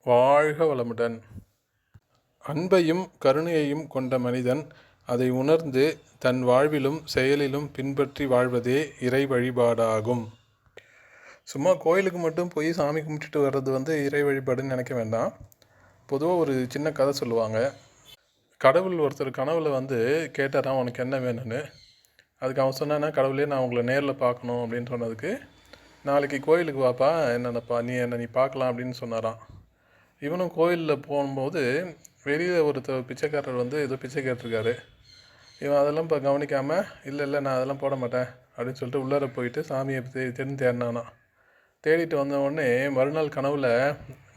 வாழ்க வளமுடன். அன்பையும் கருணையையும் கொண்ட மனிதன் அதை உணர்ந்து தன் வாழ்விலும் செயலிலும் பின்பற்றி வாழ்வதே இறை வழிபாடாகும். சும்மா கோயிலுக்கு மட்டும் போய் சாமி கும்பிட்டுட்டு வர்றது இறை வழிபாடுன்னு நினைக்க வேண்டாம். பொதுவாக ஒரு சின்ன கதை சொல்லுவாங்க. கடவுள் ஒருத்தர் கனவுல கேட்டாராம், உனக்கு என்ன வேணும்னு. அதுக்கு அவன் சொன்னான்னா, கடவுளே நான் உங்களை நேரில் பார்க்கணும் அப்படின்னு சொன்னதுக்கு, நாளைக்கு கோயிலுக்கு வாப்பா, என்னென்னப்பா நீ பார்க்கலாம் அப்படின்னு சொன்னாராம். இவனும் கோயிலில் போகும்போது வெளியில் ஒருத்தர் பிச்சைக்காரர் ஏதோ பிச்சை கேட்டிருக்காரு. இவன் அதெல்லாம் இப்போ கவனிக்காமல், இல்லை நான் அதெல்லாம் போட மாட்டேன் அப்படின்னு சொல்லிட்டு உள்ளார போயிட்டு சாமியை தேடினானா. தேடிட்டு வந்தவுடனே மறுநாள் கனவுல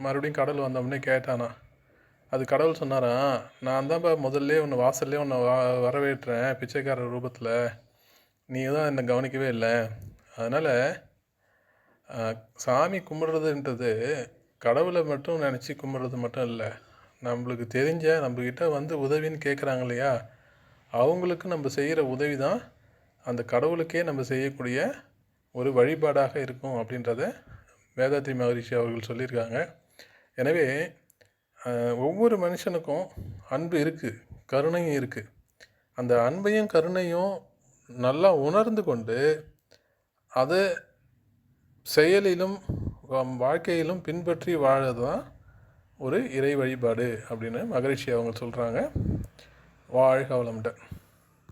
மறுபடியும் கடவுள் வந்தவுடனே கேட்டானா. அது கடவுள் சொன்னாரான், நான் தான்ப்பா முதல்ல உன்னை வாசல்லே உன்னை வரவேற்றேன் பிச்சைக்காரர் ரூபத்தில், நீ தான் என்னை கவனிக்கவே இல்லை. அதனால் சாமி கும்பிட்றதுன்றது கடவுளை மட்டும் நினச்சி கும்பிட்றது மட்டும் இல்லை, நம்மளுக்கு தெரிஞ்ச நம்மக்கிட்ட உதவின்னு கேட்குறாங்க இல்லையா, அவங்களுக்கு நம்ம செய்கிற உதவி தான் அந்த கடவுளுக்கே நம்ம செய்யக்கூடிய ஒரு வழிபாடாக இருக்கும் அப்படின்றத வேதாத்ரி மகரிஷி அவர்கள் சொல்லியிருக்காங்க. எனவே ஒவ்வொரு மனுஷனுக்கும் அன்பு இருக்குது, கருணையும் இருக்குது. அந்த அன்பையும் கருணையும் நல்லா உணர்ந்து கொண்டு அதை செயலிலும் வாழ்க்கையிலும் பின்பற்றி வாழறது தான் ஒரு இறை வழிபாடு அப்படின்னு மகரிஷி அவங்க சொல்கிறாங்க. வாழ்க வளமுடன்.